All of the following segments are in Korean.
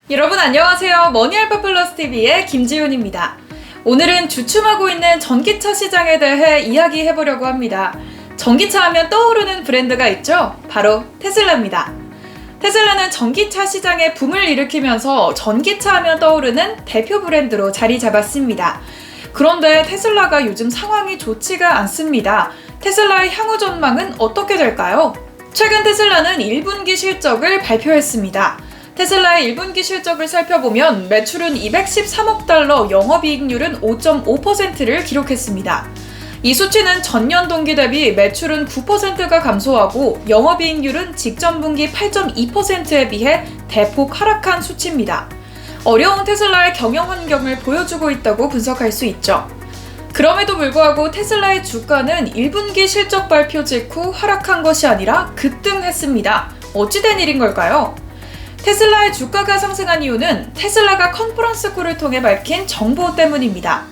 여러분 안녕하세요. 머니알파 플러스 TV의 김지훈입니다. 오늘은 주춤하고 있는 전기차 시장에 대해 이야기해보려고 합니다. 전기차 하면 떠오르는 브랜드가 있죠? 바로 테슬라입니다. 테슬라는 전기차 시장에 붐을 일으키면서 전기차 하면 떠오르는 대표 브랜드로 자리 잡았습니다. 그런데 테슬라가 요즘 상황이 좋지가 않습니다. 테슬라의 향후 전망은 어떻게 될까요? 최근 테슬라는 1분기 실적을 발표했습니다. 테슬라의 1분기 실적을 살펴보면 매출은 213억 달러, 영업이익률은 5.5%를 기록했습니다. 이 수치는 전년 동기 대비 매출은 9%가 감소하고 영업이익률은 직전 분기 8.2%에 비해 대폭 하락한 수치입니다. 어려운 테슬라의 경영 환경을 보여주고 있다고 분석할 수 있죠. 그럼에도 불구하고 테슬라의 주가는 1분기 실적 발표 직후 하락한 것이 아니라 급등했습니다. 어찌된 일인 걸까요? 테슬라의 주가가 상승한 이유는 테슬라가 컨퍼런스 콜을 통해 밝힌 정보 때문입니다.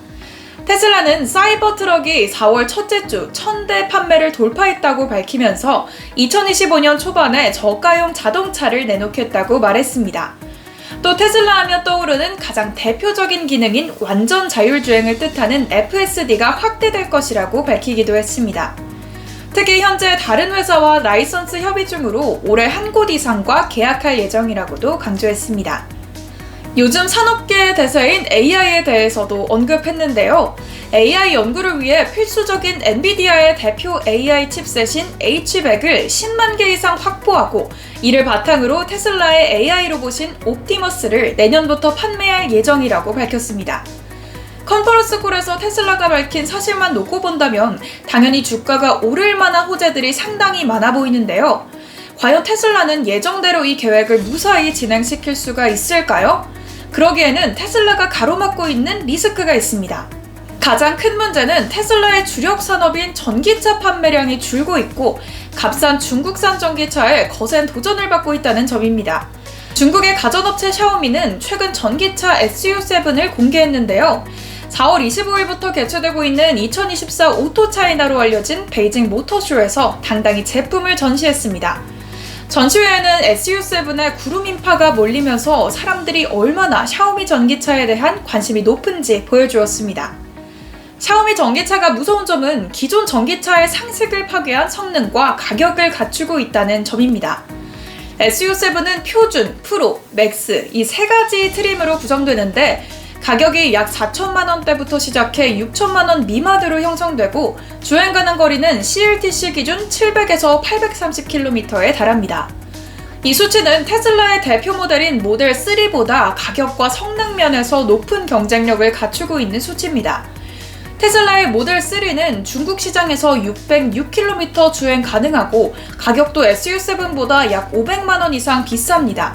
테슬라는 사이버 트럭이 4월 첫째 주 1000대 판매를 돌파했다고 밝히면서 2025년 초반에 저가용 자동차를 내놓겠다고 말했습니다. 또 테슬라 하면 떠오르는 가장 대표적인 기능인 완전 자율주행을 뜻하는 FSD가 확대될 것이라고 밝히기도 했습니다. 특히 현재 다른 회사와 라이선스 협의 중으로 올해 한 곳 이상과 계약할 예정이라고도 강조했습니다. 요즘 산업계의 대세인 AI에 대해서도 언급했는데요. AI 연구를 위해 필수적인 엔비디아의 대표 AI 칩셋인 H100을 10만 개 이상 확보하고 이를 바탕으로 테슬라의 AI 로봇인 옵티머스를 내년부터 판매할 예정이라고 밝혔습니다. 컨퍼런스 콜에서 테슬라가 밝힌 사실만 놓고 본다면 당연히 주가가 오를 만한 호재들이 상당히 많아 보이는데요. 과연 테슬라는 예정대로 이 계획을 무사히 진행시킬 수가 있을까요? 그러기에는 테슬라가 가로막고 있는 리스크가 있습니다. 가장 큰 문제는 테슬라의 주력 산업인 전기차 판매량이 줄고 있고 값싼 중국산 전기차에 거센 도전을 받고 있다는 점입니다. 중국의 가전업체 샤오미는 최근 전기차 SU7을 공개했는데요. 4월 25일부터 개최되고 있는 2024 오토차이나로 알려진 베이징 모터쇼에서 당당히 제품을 전시했습니다. 전시회에는 SU7의 구름 인파가 몰리면서 사람들이 얼마나 샤오미 전기차에 대한 관심이 높은지 보여주었습니다. 샤오미 전기차가 무서운 점은 기존 전기차의 상식을 파괴한 성능과 가격을 갖추고 있다는 점입니다. SU7은 표준, 프로, 맥스 이 세 가지 트림으로 구성되는데 가격이 약 4천만 원대부터 시작해 6천만 원 미만으로 형성되고 주행 가능 거리는 CLTC 기준 700에서 830km에 달합니다. 이 수치는 테슬라의 대표 모델인 모델 3보다 가격과 성능 면에서 높은 경쟁력을 갖추고 있는 수치입니다. 테슬라의 모델 3는 중국 시장에서 606km 주행 가능하고 가격도 SU7보다 약 500만 원 이상 비쌉니다.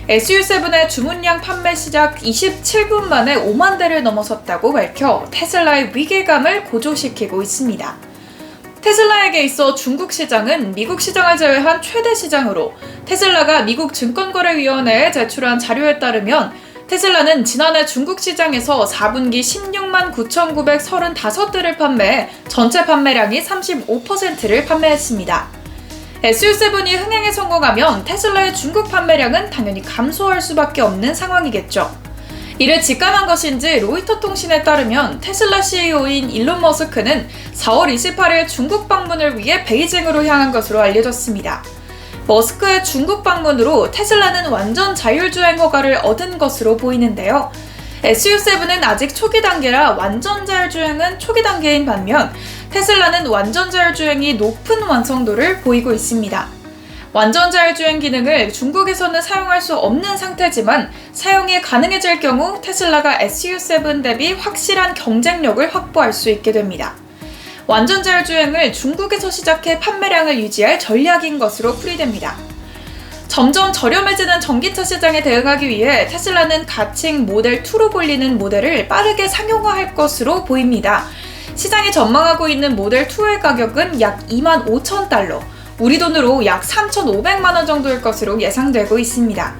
SU7의 주문량 판매 시작 27분 만에 5만 대를 넘어섰다고 밝혀 테슬라의 위기감을 고조시키고 있습니다. 테슬라에게 있어 중국 시장은 미국 시장을 제외한 최대 시장으로 테슬라가 미국 증권거래위원회에 제출한 자료에 따르면 테슬라는 지난해 중국 시장에서 4분기 16만 9,935대를 판매해 전체 판매량이 35%를 판매했습니다. SU7이 흥행에 성공하면 테슬라의 중국 판매량은 당연히 감소할 수밖에 없는 상황이겠죠. 이를 직감한 것인지 로이터 통신에 따르면 테슬라 CEO인 일론 머스크는 4월 28일 중국 방문을 위해 베이징으로 향한 것으로 알려졌습니다. 머스크의 중국 방문으로 테슬라는 완전 자율주행 허가를 얻은 것으로 보이는데요. SU7은 아직 초기 단계라 완전 자율주행은 초기 단계인 반면 테슬라는 완전 자율주행이 높은 완성도를 보이고 있습니다. 완전 자율주행 기능을 중국에서는 사용할 수 없는 상태지만 사용이 가능해질 경우 테슬라가 SU7 대비 확실한 경쟁력을 확보할 수 있게 됩니다. 완전 자율주행을 중국에서 시작해 판매량을 유지할 전략인 것으로 풀이됩니다. 점점 저렴해지는 전기차 시장에 대응하기 위해 테슬라는 가칭 모델 2로 불리는 모델을 빠르게 상용화할 것으로 보입니다. 시장이 전망하고 있는 모델 2의 가격은 약 25,000달러, 우리 돈으로 약 3,500만 원 정도일 것으로 예상되고 있습니다.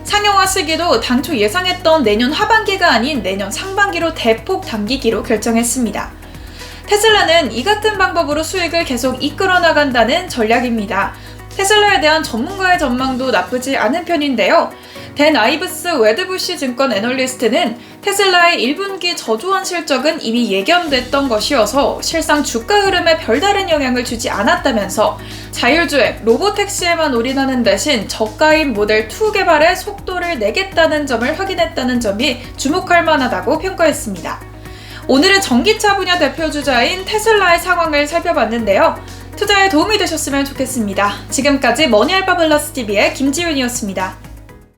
상용화 시기도 당초 예상했던 내년 하반기가 아닌 내년 상반기로 대폭 당기기로 결정했습니다. 테슬라는 이 같은 방법으로 수익을 계속 이끌어 나간다는 전략입니다. 테슬라에 대한 전문가의 전망도 나쁘지 않은 편인데요. 댄 아이브스 웨드부시 증권 애널리스트는 테슬라의 1분기 저조한 실적은 이미 예견됐던 것이어서 실상 주가 흐름에 별다른 영향을 주지 않았다면서 자율주행, 로보택시에만 올인하는 대신 저가인 모델 2 개발에 속도를 내겠다는 점을 확인했다는 점이 주목할 만하다고 평가했습니다. 오늘은 전기차 분야 대표주자인 테슬라의 상황을 살펴봤는데요. 투자에 도움이 되셨으면 좋겠습니다. 지금까지 머니알바 플러스 TV의 김지윤이었습니다.